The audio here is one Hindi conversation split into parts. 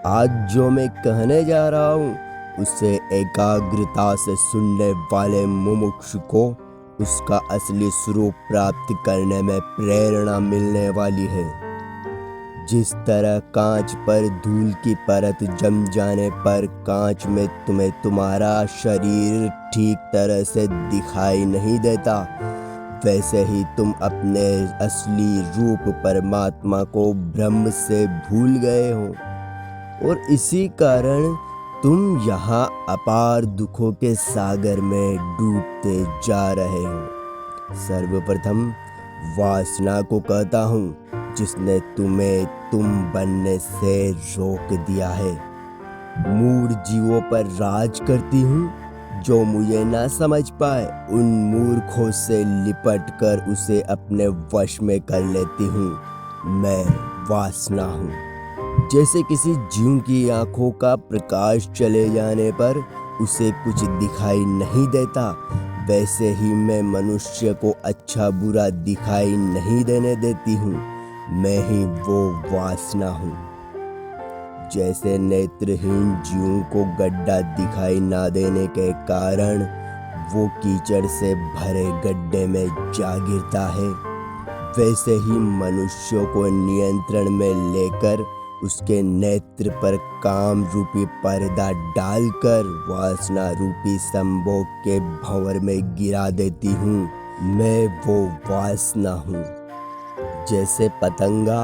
आज जो मैं कहने जा रहा हूँ उसे एकाग्रता से सुनने वाले मुमुक्षु को उसका असली स्वरूप प्राप्त करने में प्रेरणा मिलने वाली है। जिस तरह कांच पर धूल की परत जम जाने पर कांच में तुम्हें तुम्हारा शरीर ठीक तरह से दिखाई नहीं देता, वैसे ही तुम अपने असली रूप परमात्मा को ब्रह्म से भूल गए हो और इसी कारण तुम यहाँ अपार दुखों के सागर में डूबते जा रहे हो। सर्वप्रथम वासना को कहता हूँ जिसने तुम्हें तुम बनने से रोक दिया है। मूढ़ जीवों पर राज करती हूँ जो मुझे ना समझ पाए उन मूर्खों से लिपट कर उसे अपने वश में कर लेती हूँ। मैं वासना हूँ। जैसे किसी जीव की आंखों का प्रकाश चले जाने पर उसे कुछ दिखाई नहीं देता, वैसे ही मैं मनुष्य को अच्छा बुरा दिखाई नहीं देने देती हूँ। मैं ही वो वासना हूँ। जैसे नेत्रहीन जीवों को गड्ढा दिखाई ना देने के कारण वो कीचड़ से भरे गड्ढे में जा गिरता है, वैसे ही मनुष्यों को नियंत्रण में लेकर उसके नेत्र पर काम रूपी पर्दा डालकर वासना रूपी संभोग के भंवर में गिरा देती हूँ। मैं वो वासना हूँ। जैसे पतंगा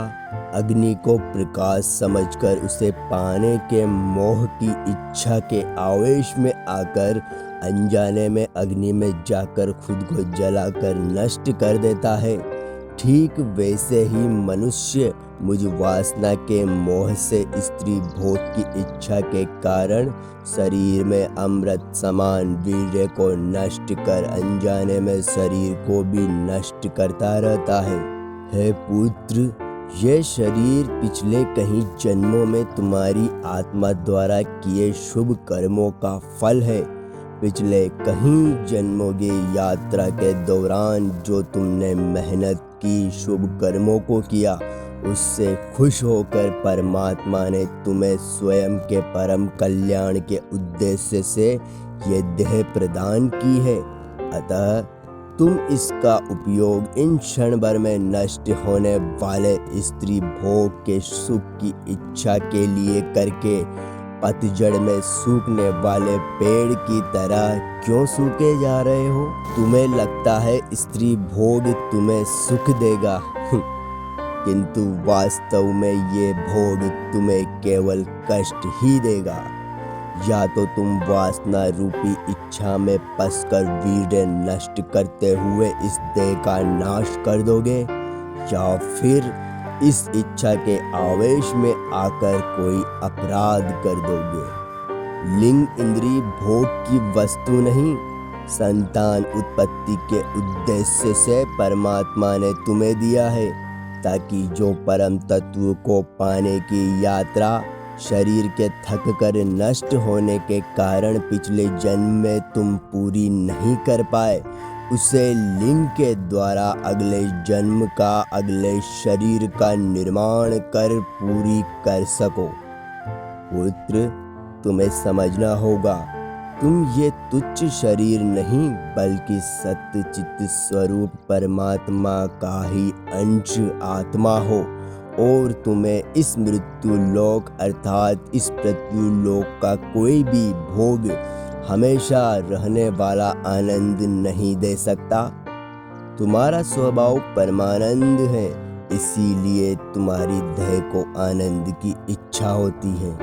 अग्नि को प्रकाश समझकर उसे पाने के मोह की इच्छा के आवेश में आकर अनजाने में अग्नि में जाकर खुद को जलाकर नष्ट कर देता है, ठीक वैसे ही मनुष्य मुझ वासना के मोह से स्त्री भोग की इच्छा के कारण शरीर में अमृत समान वीर्य को नष्ट कर अनजाने में शरीर को भी नष्ट करता रहता है। हे पुत्र, ये शरीर पिछले कहीं जन्मों में तुम्हारी आत्मा द्वारा किए शुभ कर्मों का फल है। पिछले कहीं जन्मों की यात्रा के दौरान जो तुमने मेहनत की शुभ कर्मों को किया, उससे खुश होकर परमात्मा ने तुम्हें स्वयं के परम कल्याण के उद्देश्य से ये देह प्रदान की है। अतः तुम इसका उपयोग इन क्षण भर में नष्ट होने वाले स्त्री भोग के सुख की इच्छा के लिए करके पतझड़ में सूखने वाले पेड़ की तरह क्यों सूखे जा रहे हो? तुम्हें लगता है स्त्री भोग तुम्हें सुख देगा, किंतु वास्तव में ये भोग तुम्हें केवल कष्ट ही देगा। या तो तुम वासना रूपी इच्छा में फंसकर वीर्य नष्ट करते हुए इस देह का नाश कर दोगे, या फिर इस इच्छा के आवेश में आकर कोई अपराध कर दोगे। लिंग इंद्रिय भोग की वस्तु नहीं, संतान उत्पत्ति के उद्देश्य से परमात्मा ने तुम्हें दिया है, ताकि जो परम तत्व को पाने की यात्रा शरीर के थक कर नष्ट होने के कारण पिछले जन्म में तुम पूरी नहीं कर पाए, उसे लिंग के द्वारा अगले जन्म का अगले शरीर का निर्माण कर पूरी कर सको। पुत्र, तुम्हें समझना होगा, तुम ये तुच्छ शरीर नहीं बल्कि सत्य चित्त स्वरूप परमात्मा का ही अंश आत्मा हो और तुम्हें इस मृत्यु लोक अर्थात इस पृथ्वी लोक का कोई भी भोग हमेशा रहने वाला आनंद नहीं दे सकता। तुम्हारा स्वभाव परमानंद है, इसीलिए तुम्हारी देह को आनंद की इच्छा होती है,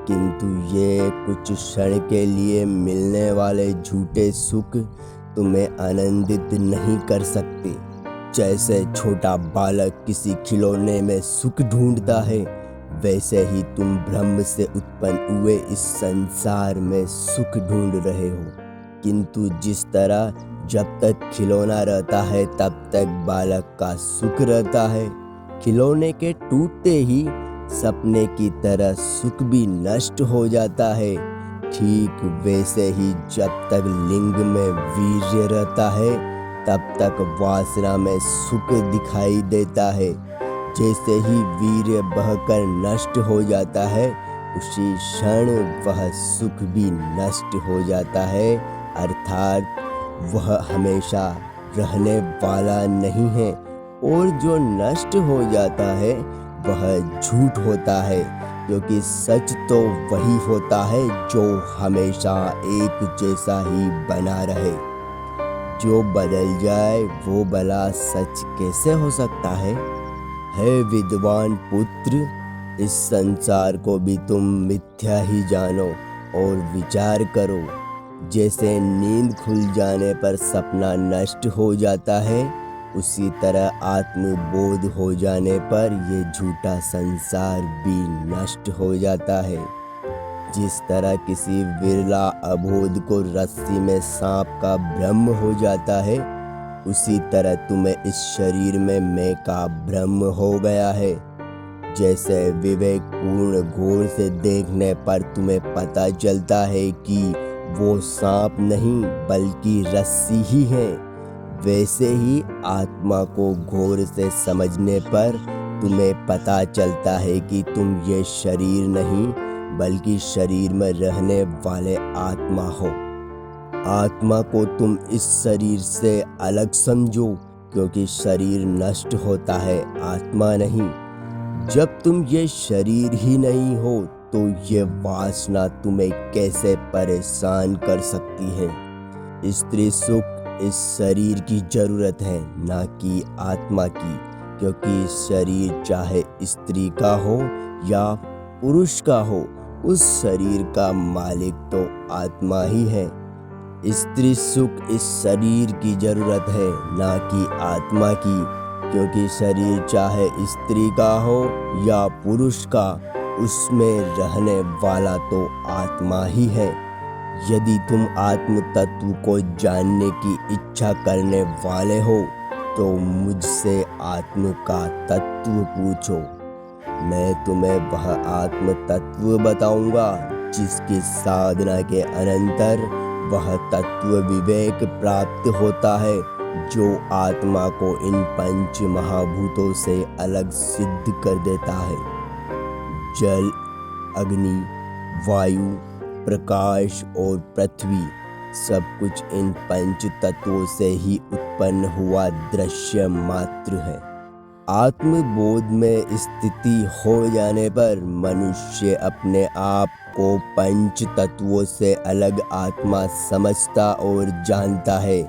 किंतु ये कुछ क्षण के लिए मिलने वाले झूठे सुख तुम्हें आनंदित नहीं कर सकते। जैसे छोटा बालक किसी खिलौने में सुख ढूंढता है, वैसे ही तुम ब्रह्म से उत्पन्न हुए इस संसार में सुख ढूंढ रहे हो, किंतु जिस तरह जब तक खिलौना रहता है तब तक बालक का सुख रहता है, खिलौने के टूटते ही सपने की तरह सुख भी नष्ट हो जाता है, ठीक वैसे ही जब तक लिंग में वीर्य रहता है तब तक वासना में सुख दिखाई देता है। जैसे ही वीर्य बहकर नष्ट हो जाता है, उसी क्षण वह सुख भी नष्ट हो जाता है, अर्थात वह हमेशा रहने वाला नहीं है। और जो नष्ट हो जाता है वह झूठ होता है, क्योंकि सच तो वही होता है जो हमेशा एक जैसा ही बना रहे। जो बदल जाए वो भला सच कैसे हो सकता है? हे विद्वान पुत्र, इस संसार को भी तुम मिथ्या ही जानो और विचार करो। जैसे नींद खुल जाने पर सपना नष्ट हो जाता है, उसी तरह आत्मबोध हो जाने पर ये झूठा संसार भी नष्ट हो जाता है। जिस तरह किसी विरला अबोध को रस्सी में सांप का भ्रम हो जाता है, उसी तरह तुम्हें इस शरीर में मैं का भ्रम हो गया है। जैसे विवेक पूर्ण गौर से देखने पर तुम्हें पता चलता है कि वो सांप नहीं बल्कि रस्सी ही है, वैसे ही आत्मा को गौर से समझने पर तुम्हें पता चलता है कि तुम ये शरीर नहीं बल्कि शरीर में रहने वाले आत्मा हो। आत्मा को तुम इस शरीर से अलग समझो, क्योंकि शरीर नष्ट होता है, आत्मा नहीं। जब तुम ये शरीर ही नहीं हो तो ये वासना तुम्हें कैसे परेशान कर सकती है। स्त्री सुख इस शरीर की जरूरत है, ना कि आत्मा की, क्योंकि शरीर चाहे स्त्री का हो या पुरुष का हो, उस शरीर का मालिक तो आत्मा ही है। स्त्री सुख इस शरीर की जरूरत है, ना कि आत्मा की, क्योंकि शरीर चाहे स्त्री का हो या पुरुष का, उसमें रहने वाला तो आत्मा ही है। यदि तुम आत्म तत्व को जानने की इच्छा करने वाले हो तो मुझसे आत्म का तत्व पूछो। मैं तुम्हें वह आत्म तत्व बताऊंगा जिसकी साधना के अनंतर वह तत्व विवेक प्राप्त होता है, जो आत्मा को इन पंच महाभूतों से अलग सिद्ध कर देता है। जल, अग्नि, वायु, प्रकाश और पृथ्वी सब कुछ इन पंच तत्वों से ही उत्पन्न हुआ दृश्य मात्र है। आत्मबोध में स्थिति हो जाने पर मनुष्य अपने आप को पंच तत्वों से अलग आत्मा समझता और जानता है।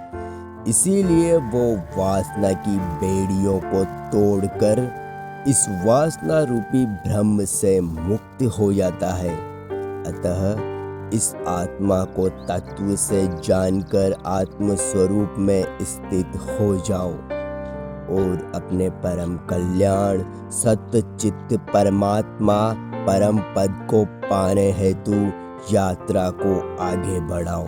इसीलिए वो वासना की बेड़ियों को तोड़कर इस वासना रूपी भ्रम से मुक्त हो जाता है। अतः इस आत्मा को तत्व से जानकर आत्म स्वरूप में स्थित हो जाओ और अपने परम कल्याण सत्य चित्त परमात्मा परम पद को पाने हेतु यात्रा को आगे बढ़ाओ।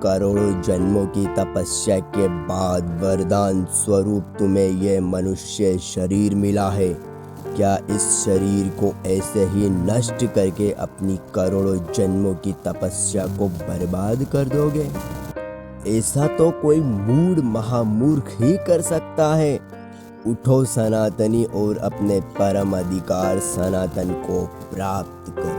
करोड़ों जन्मों की तपस्या के बाद वरदान स्वरूप तुम्हें यह मनुष्य शरीर मिला है। क्या इस शरीर को ऐसे ही नष्ट करके अपनी करोड़ों जन्मों की तपस्या को बर्बाद कर दोगे? ऐसा तो कोई मूढ़ महामूर्ख ही कर सकता है। उठो सनातनी और अपने परम अधिकार सनातन को प्राप्त करो।